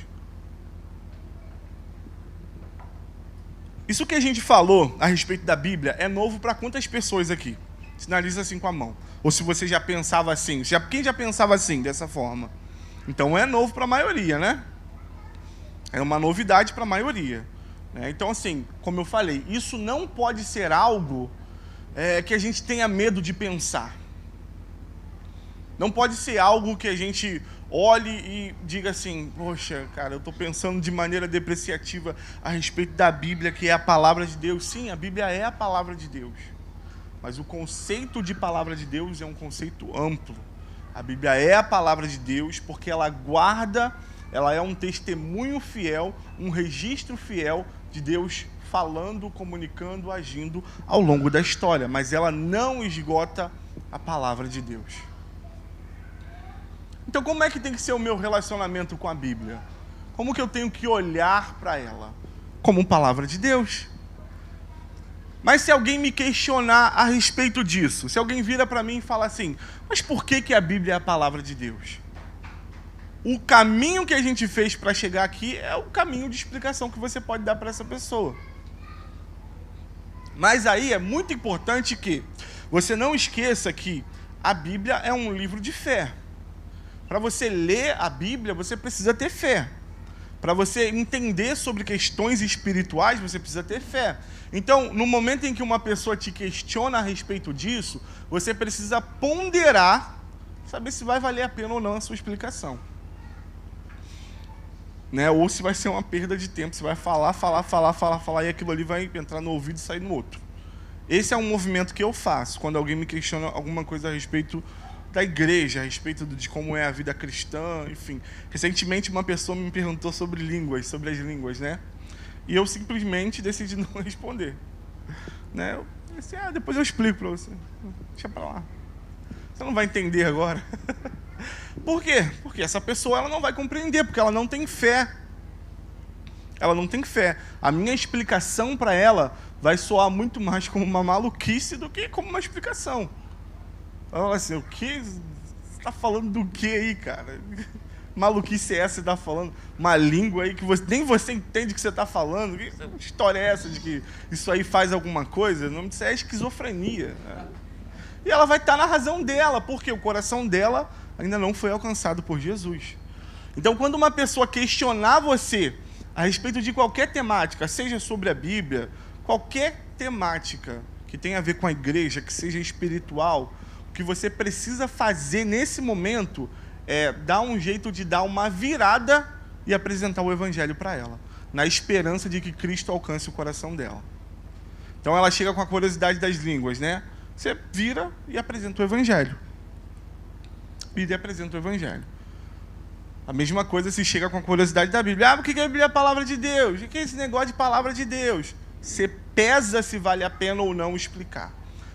Isso que a gente falou a respeito da Bíblia é novo para quantas pessoas aqui? Sinaliza assim com a mão. Ou se você já pensava assim. Quem já pensava assim, dessa forma? Então é novo para a maioria, né? É uma novidade para a maioria. Então, assim, como eu falei, isso não pode ser algo que a gente tenha medo de pensar. Não pode ser algo que a gente olhe e diga assim, poxa, cara, eu estou pensando de maneira depreciativa a respeito da Bíblia, que é a palavra de Deus. Sim, a Bíblia é a palavra de Deus. Mas o conceito de palavra de Deus é um conceito amplo. A Bíblia é a palavra de Deus porque ela guarda, ela é um testemunho fiel, um registro fiel de Deus falando, comunicando, agindo ao longo da história. Mas ela não esgota a palavra de Deus. Então, como é que tem que ser o meu relacionamento com a Bíblia? Como que eu tenho que olhar para ela? Como palavra de Deus. Mas se alguém me questionar a respeito disso, se alguém vira para mim e fala assim, mas por que a Bíblia é a palavra de Deus? O caminho que a gente fez para chegar aqui é o caminho de explicação que você pode dar para essa pessoa. Mas aí é muito importante que você não esqueça que a Bíblia é um livro de fé. Para você ler a Bíblia, você precisa ter fé. Para você entender sobre questões espirituais, você precisa ter fé. Então, no momento em que uma pessoa te questiona a respeito disso, você precisa ponderar, saber se vai valer a pena ou não a sua explicação. Ou se vai ser uma perda de tempo, você vai falar, e aquilo ali vai entrar no ouvido e sair no outro. Esse é um movimento que eu faço, quando alguém me questiona alguma coisa a respeito da igreja, a respeito de como é a vida cristã, enfim. Recentemente uma pessoa me perguntou sobre as línguas, né? E eu simplesmente decidi não responder. Eu disse, depois eu explico para você. Deixa para lá. Você não vai entender agora. Por quê? Porque essa pessoa ela não vai compreender, porque ela não tem fé. Ela não tem fé. A minha explicação para ela vai soar muito mais como uma maluquice do que como uma explicação. Fala assim, o que? Você está falando do que aí, cara? Maluquice é essa que você está falando? Uma língua aí que nem você entende o que você está falando? Que história é essa de que isso aí faz alguma coisa? O nome disso é esquizofrenia. E ela vai estar na razão dela, porque o coração dela ainda não foi alcançado por Jesus. Então, quando uma pessoa questionar você a respeito de qualquer temática, seja sobre a Bíblia, qualquer temática que tenha a ver com a igreja, que seja espiritual, o que você precisa fazer nesse momento é dar um jeito de dar uma virada e apresentar o Evangelho para ela, na esperança de que Cristo alcance o coração dela. Então ela chega com a curiosidade das línguas, né? Você vira e apresenta o Evangelho. A mesma coisa se chega com a curiosidade da Bíblia. O que é a Bíblia? É a palavra de Deus. O que é esse negócio de palavra de Deus? Você pesa se vale a pena ou não explicar.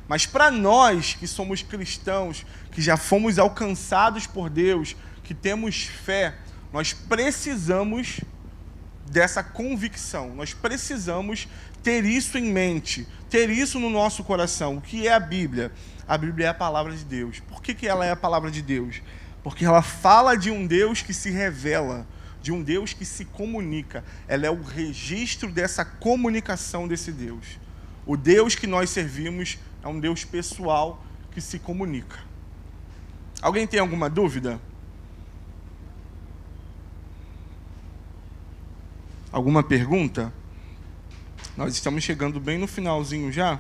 Mas para nós que somos cristãos, que já fomos alcançados por Deus, que temos fé, nós precisamos dessa convicção. Nós precisamos ter isso em mente, ter isso no nosso coração. O que é a Bíblia? A Bíblia é a palavra de Deus. Por que ela é a palavra de Deus? Porque ela fala de um Deus que se revela, de um Deus que se comunica. Ela é o registro dessa comunicação desse Deus. O Deus que nós servimos é um Deus pessoal que se comunica. Alguém tem alguma dúvida? Alguma pergunta? Nós estamos chegando bem no finalzinho já.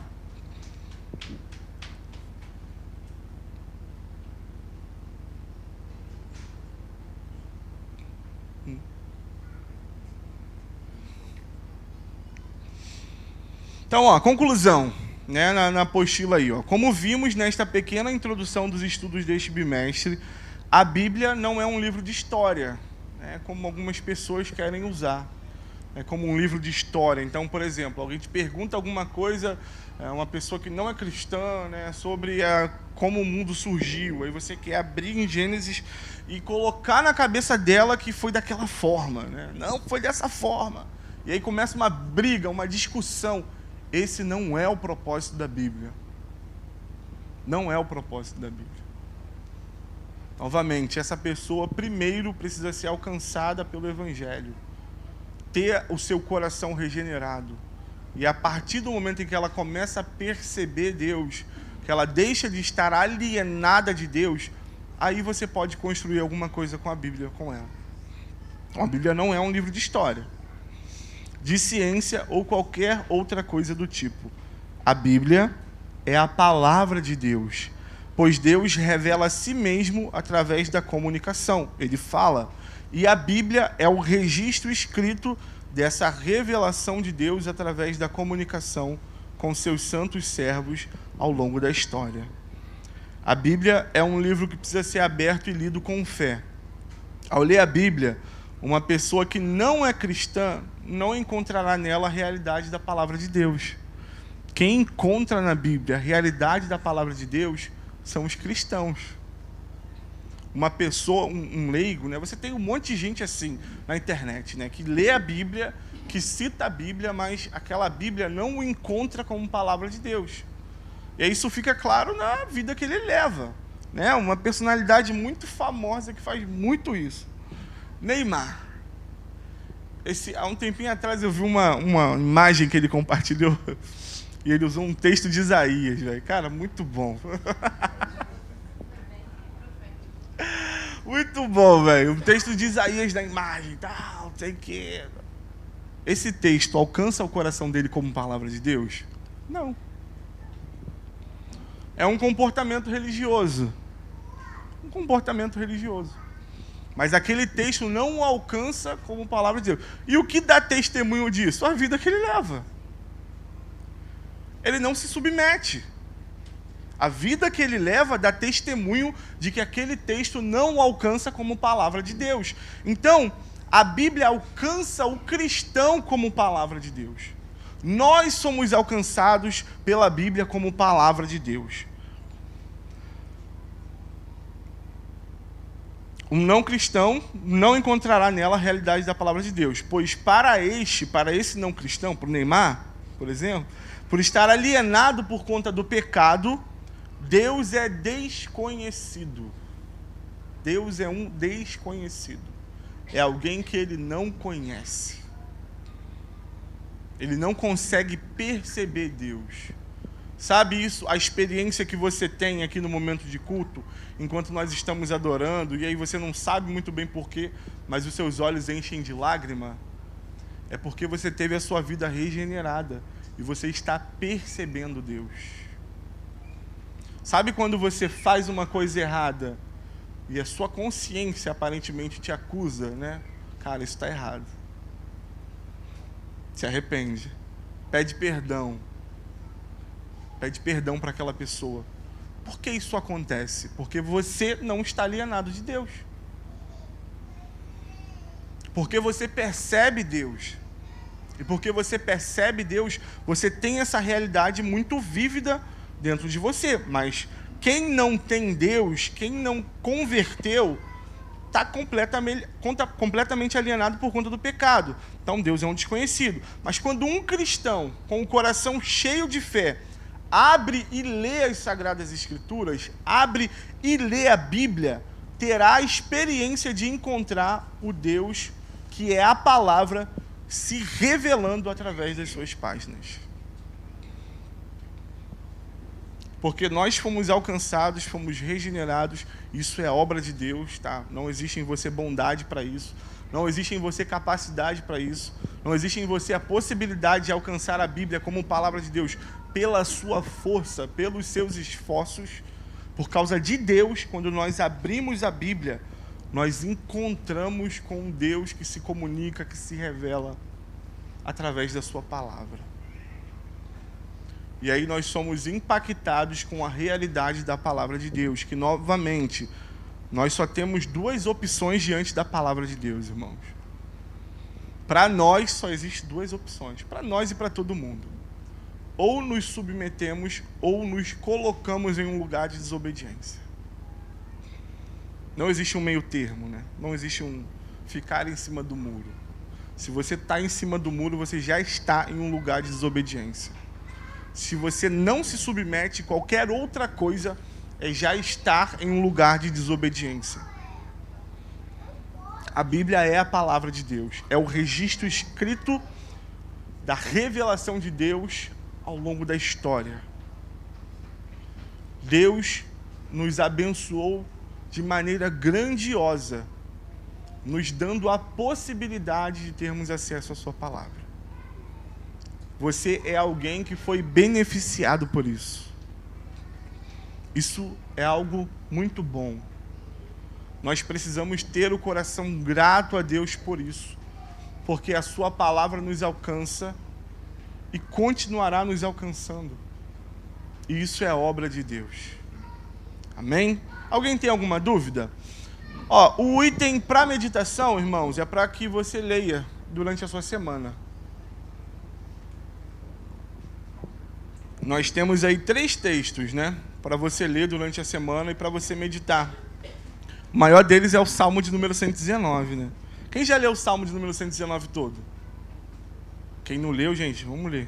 Então, conclusão, né, na apostila aí. Como vimos nesta pequena introdução dos estudos deste bimestre, a Bíblia não é um livro de história, né, como algumas pessoas querem usar. É como um livro de história. Então, por exemplo, alguém te pergunta alguma coisa, uma pessoa que não é cristã, né, sobre como o mundo surgiu. Aí você quer abrir em Gênesis e colocar na cabeça dela que foi daquela forma, né? Não, foi dessa forma. E aí começa uma briga, uma discussão. Esse não é o propósito da Bíblia. Não é o propósito da Bíblia. Novamente, essa pessoa primeiro precisa ser alcançada pelo Evangelho. Ter o seu coração regenerado. E a partir do momento em que ela começa a perceber Deus, que ela deixa de estar alienada de Deus, aí você pode construir alguma coisa com a Bíblia, com ela. A Bíblia não é um livro de história, de ciência ou qualquer outra coisa do tipo. A Bíblia é a palavra de Deus, pois Deus revela a si mesmo através da comunicação. Ele fala, e a Bíblia é o registro escrito dessa revelação de Deus através da comunicação com seus santos servos ao longo da história. A Bíblia é um livro que precisa ser aberto e lido com fé. Ao ler a Bíblia, uma pessoa que não é cristã não encontrará nela a realidade da palavra de Deus. Quem encontra na Bíblia a realidade da palavra de Deus são os cristãos. Uma pessoa, um leigo, né? Você tem um monte de gente assim na internet, né? Que lê a Bíblia, que cita a Bíblia, mas aquela Bíblia não o encontra como palavra de Deus. E aí isso fica claro na vida que ele leva, né? Uma personalidade muito famosa que faz muito isso. Neymar. Há um tempinho atrás eu vi uma imagem que ele compartilhou e ele usou um texto de Isaías, velho. Cara, muito bom. Muito bom, velho. Um texto de Isaías na imagem, tal, não sei o quê. Esse texto alcança o coração dele como palavra de Deus? Não. É um comportamento religioso. Um comportamento religioso. Mas aquele texto não o alcança como palavra de Deus. E o que dá testemunho disso? A vida que ele leva. Ele não se submete. A vida que ele leva dá testemunho de que aquele texto não o alcança como palavra de Deus. Então, a Bíblia alcança o cristão como palavra de Deus. Nós somos alcançados pela Bíblia como palavra de Deus. Um não cristão não encontrará nela a realidade da palavra de Deus, pois para esse não cristão, para o Neymar, por exemplo, por estar alienado por conta do pecado, Deus é desconhecido. Deus é um desconhecido. É alguém que ele não conhece. Ele não consegue perceber Deus. Sabe isso? A experiência que você tem aqui no momento de culto, enquanto nós estamos adorando, e aí você não sabe muito bem porquê, mas os seus olhos enchem de lágrima, é porque você teve a sua vida regenerada e você está percebendo Deus. Sabe quando você faz uma coisa errada e a sua consciência aparentemente te acusa, né? Cara, isso está errado. Se arrepende. Pede perdão. Pede perdão para aquela pessoa. Por que isso acontece? Porque você não está alienado de Deus. Porque você percebe Deus. E porque você percebe Deus, você tem essa realidade muito vívida dentro de você. Mas quem não tem Deus, quem não converteu, está completamente alienado por conta do pecado. Então Deus é um desconhecido. Mas quando um cristão, com o coração cheio de fé, abre e lê as Sagradas Escrituras, abre e lê a Bíblia, terá a experiência de encontrar o Deus que é a palavra se revelando através das suas páginas. Porque nós fomos alcançados, fomos regenerados, isso é obra de Deus, tá? Não existe em você bondade para isso, não existe em você capacidade para isso, não existe em você a possibilidade de alcançar a Bíblia como palavra de Deus pela sua força, pelos seus esforços. Por causa de Deus, quando nós abrimos a Bíblia, nós encontramos com um Deus que se comunica, que se revela através da sua palavra. E aí nós somos impactados com a realidade da palavra de Deus, que novamente, nós só temos duas opções diante da palavra de Deus, irmãos. Para nós só existem duas opções, para nós e para todo mundo. Ou nos submetemos, ou nos colocamos em um lugar de desobediência. Não existe um meio termo, né? Não existe um ficar em cima do muro. Se você está em cima do muro, você já está em um lugar de desobediência. Se você não se submete, qualquer outra coisa é já estar em um lugar de desobediência. A Bíblia é a palavra de Deus, é o registro escrito da revelação de Deus ao longo da história. Deus nos abençoou de maneira grandiosa, nos dando a possibilidade de termos acesso à sua palavra. Você é alguém que foi beneficiado por isso. Isso é algo muito bom. Nós precisamos ter o coração grato a Deus por isso, porque a sua palavra nos alcança e continuará nos alcançando. E isso é obra de Deus. Amém? Alguém tem alguma dúvida? O item para meditação, irmãos, é para que você leia durante a sua semana. Nós temos aí 3 textos, né? Para você ler durante a semana e para você meditar. O maior deles é o Salmo de número 119, né? Quem já leu o Salmo de número 119 todo? Quem não leu, gente, vamos ler.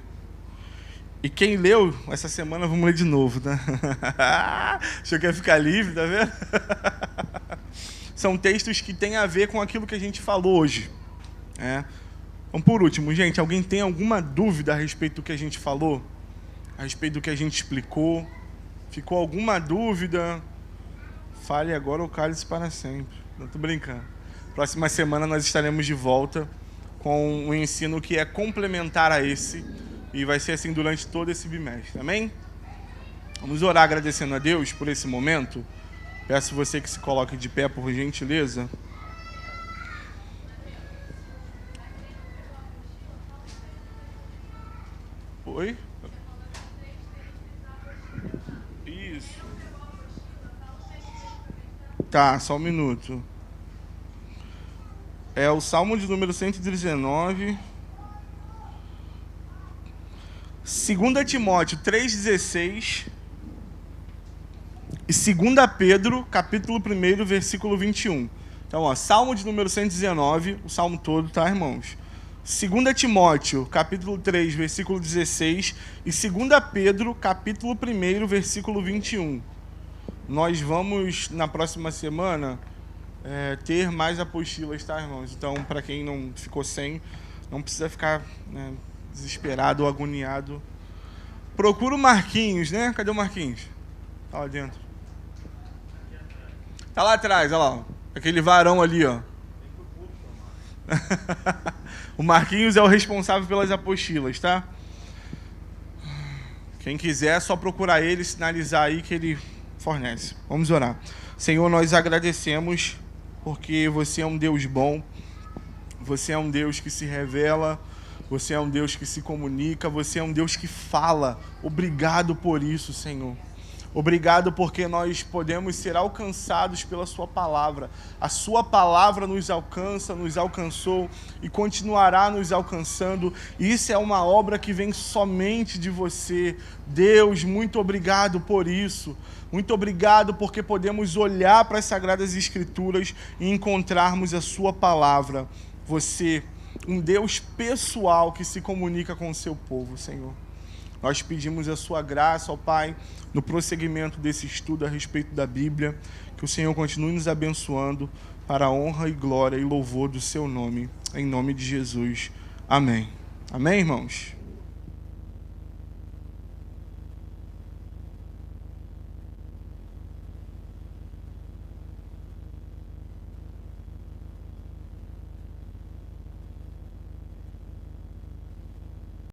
E quem leu, essa semana vamos ler de novo, né? Achou que ia ficar livre, tá vendo? São textos que têm a ver com aquilo que a gente falou hoje. Então, por último, gente, alguém tem alguma dúvida a respeito do que a gente falou? A respeito do que a gente explicou? Ficou alguma dúvida? Fale agora ou cale-se para sempre. Não tô brincando. Próxima semana nós estaremos de volta com um ensino que é complementar a esse. E vai ser assim durante todo esse bimestre. Amém? Vamos orar agradecendo a Deus por esse momento. Peço você que se coloque de pé, por gentileza. Oi? Isso. Tá, só um minuto. É o Salmo de número 119. 2 Timóteo 3,16 e 2 Pedro, capítulo 1, versículo 21. Então, Salmo de número 119, o salmo todo, tá, irmãos? 2 Timóteo, capítulo 3, versículo 16 e 2 Pedro, capítulo 1, versículo 21. Nós vamos, na próxima semana, ter mais apostilas, tá, irmãos? Então, para quem não ficou sem, não precisa ficar desesperado ou agoniado. Procura o Marquinhos, né? Cadê o Marquinhos? Tá lá dentro. Tá lá atrás, olha lá. Aquele varão ali, ó. O Marquinhos é o responsável pelas apostilas, tá? Quem quiser, é só procurar ele, sinalizar aí que ele fornece. Vamos orar. Senhor, nós agradecemos porque você é um Deus bom. Você é um Deus que se revela. Você é um Deus que se comunica, você é um Deus que fala. Obrigado por isso, Senhor. Obrigado porque nós podemos ser alcançados pela sua palavra. A sua palavra nos alcança, nos alcançou e continuará nos alcançando. E isso é uma obra que vem somente de você. Deus, muito obrigado por isso. Muito obrigado porque podemos olhar para as Sagradas Escrituras e encontrarmos a sua palavra. Você, um Deus pessoal que se comunica com o seu povo, Senhor. Nós pedimos a sua graça, ó Pai, no prosseguimento desse estudo a respeito da Bíblia, que o Senhor continue nos abençoando para a honra e glória e louvor do seu nome, em nome de Jesus. Amém. Amém, irmãos?